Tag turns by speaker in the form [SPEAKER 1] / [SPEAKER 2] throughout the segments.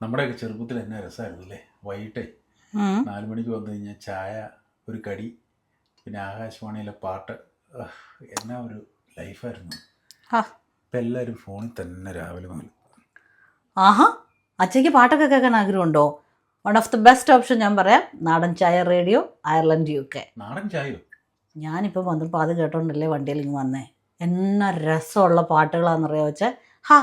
[SPEAKER 1] നമ്മുടെയൊക്കെ ചെറുപ്പത്തിൽ എന്നാ രസമായിരുന്നു അല്ലേ? വൈകിട്ടേ
[SPEAKER 2] ഉം.
[SPEAKER 1] 4 മണിക്ക് വന്നു കഴിഞ്ഞാൽ ചായ, ഒരു കടി, പിന്നെ ആകാശവാണിയിലെ പാട്ട്. ആഹ്, എന്നാ ഒരു ലൈഫായിരുന്നു.
[SPEAKER 2] ഹാ.
[SPEAKER 1] ഇപ്പം എല്ലാവരും ഫോണിൽ തന്നെ രാവിലെ മുതൽ.
[SPEAKER 2] ആഹാ, അച്ഛയ്ക്ക് പാട്ടൊക്കെ കേൾക്കാൻ ആഗ്രഹമുണ്ടോ? One of the best option ഞാൻ പറയാം, നാടൻ ചായ റേഡിയോ, അയർലൻഡ് UK.
[SPEAKER 1] നാടൻ ചായയോ?
[SPEAKER 2] ഞാനിപ്പോൾ വന്നപ്പോൾ അത് കേട്ടോണ്ടല്ലേ വണ്ടിയിൽ ഇങ്ങ് വന്നേ. എന്നാ രസമുള്ള പാട്ടുകളാണെന്നറിയാ വെച്ചാൽ. ഹാ,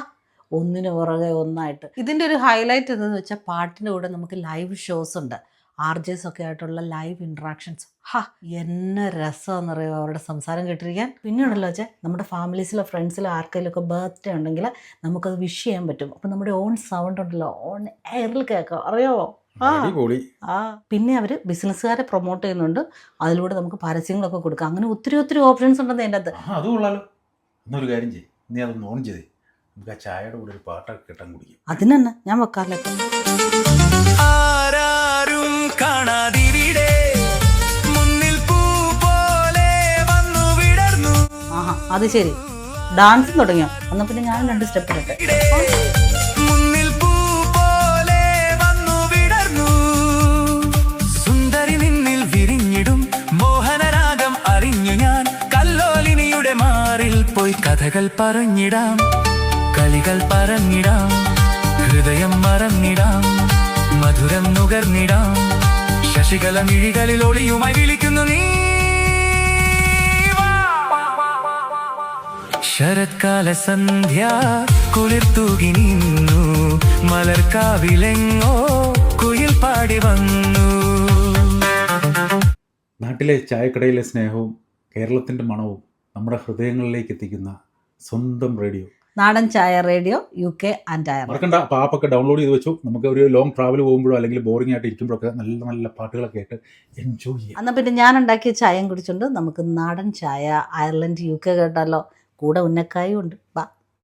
[SPEAKER 2] ഒന്നിനു പുറകെ ഒന്നായിട്ട്. ഇതിൻ്റെ ഒരു ഹൈലൈറ്റ് എന്തെന്ന് വെച്ചാൽ പാട്ടിൻ്റെ കൂടെ നമുക്ക് ലൈവ് ഷോസ് ഉണ്ട്, RJs ഒക്കെ ആയിട്ടുള്ള ലൈവ് ഇൻട്രാക്ഷൻസ്. ഹാ, എന്നെ രസമെന്നറിയോ അവരുടെ സംസാരം കേട്ടിരിക്കാൻ. പിന്നെയുണ്ടല്ലോ വെച്ചാൽ നമ്മുടെ ഫാമിലീസിലോ ഫ്രണ്ട്സിലോ ആർക്കെങ്കിലും ഒക്കെ ബർത്ത്ഡേ ഉണ്ടെങ്കിൽ നമുക്കത് വിഷ് ചെയ്യാൻ പറ്റും. അപ്പം നമ്മുടെ ഓൺ സൗണ്ട് ഉണ്ടല്ലോ, ഓൺ എയറിൽ കേൾക്കാം, അറിയാമോ?
[SPEAKER 1] അടിപൊളി.
[SPEAKER 2] പിന്നെ അവർ ബിസിനസ്സുകാരെ പ്രൊമോട്ട് ചെയ്യുന്നുണ്ട്, അതിലൂടെ നമുക്ക് പരസ്യങ്ങളൊക്കെ കൊടുക്കാം. അങ്ങനെ ഒത്തിരി ഒത്തിരി ഓപ്ഷൻസ് ഉണ്ടെന്ന് അതിൻ്റെ അകത്ത്.
[SPEAKER 1] അത് കൊള്ളാലോ. എന്നൊരു കാര്യം ചെയ്യും, നീ അതൊന്ന് ഓൺ ചെയ്തേ. നമുക്ക് ആ ചായയുടെ കൂടെ ഒരു പാട്ടൊക്കെ കേട്ടാൻ കുടിക്കും.
[SPEAKER 2] അതിന് തന്നെ ഞാൻ വെക്കാറില്ല.
[SPEAKER 3] ആരാരും കാണാതിവിടെ മുന്നിൽ പൂ പോലെ വന്നു വിടർന്നു.
[SPEAKER 2] ആഹാ, അത് ശരി, ഡാൻസ് തുടങ്ങിയോ? എന്നാൽ പിന്നെ ഞാൻ 2 സ്റ്റെപ്പ് ഇടട്ടെ.
[SPEAKER 3] മുന്നിൽ പൂ പോലെ വന്നു വിടർന്നു. സുന്ദരി നിന്നിൽ വിരിഞ്ഞിടും മോഹനരാഗം അറിഞ്ഞു ഞാൻ. കല്ലോലിനിയുടെ മാറിൽ പോയി കഥകൾ പറഞ്ഞിടാം, കളികൾ പറഞ്ഞിടാം, ഹൃദയം മറന്നിടാം, മധുരം നുകർന്നിടാം. ശശികല മിഴികളിൽ ഒളിയുമായി വിളിക്കുന്നു നീ. ശരത്കാല സന്ധ്യ കുളിർത്തൂകി നിന്നു, മലർക്കാവിലെങ്ങോ കുയിൽ പാടി വന്നു.
[SPEAKER 1] നാട്ടിലെ ചായക്കടയിലെ സ്നേഹവും കേരളത്തിൻ്റെ മണവും നമ്മുടെ ഹൃദയങ്ങളിലേക്ക് എത്തിക്കുന്ന സ്വന്തം റേഡിയോ,
[SPEAKER 2] നാടൻ ചായ റേഡിയോ UK ആൻഡ് അയർലൻഡ്.
[SPEAKER 1] മറക്കണ്ട. അപ്പോൾ ആപ്പൊക്കെ ഡൗൺലോഡ് ചെയ്ത് വെച്ചു. നമുക്ക് ഒരു ലോങ് ട്രാവൽ പോകുമ്പോഴോ അല്ലെങ്കിൽ ബോറിംഗ് ആയിട്ട് ഇരിക്കുമ്പോഴൊക്കെ നല്ല നല്ല പാട്ടുകളൊക്കെ ആയിട്ട് എൻജോയ് ചെയ്യാം.
[SPEAKER 2] എന്നാൽ പിന്നെ ഞാൻ ഉണ്ടാക്കിയ ചായയും കുടിച്ചുകൊണ്ട് നമുക്ക് നാടൻ ചായ അയർലൻഡ് UK കേട്ടാലോ. കൂടെ ഉന്നക്കായും ഉണ്ട്. ബാ.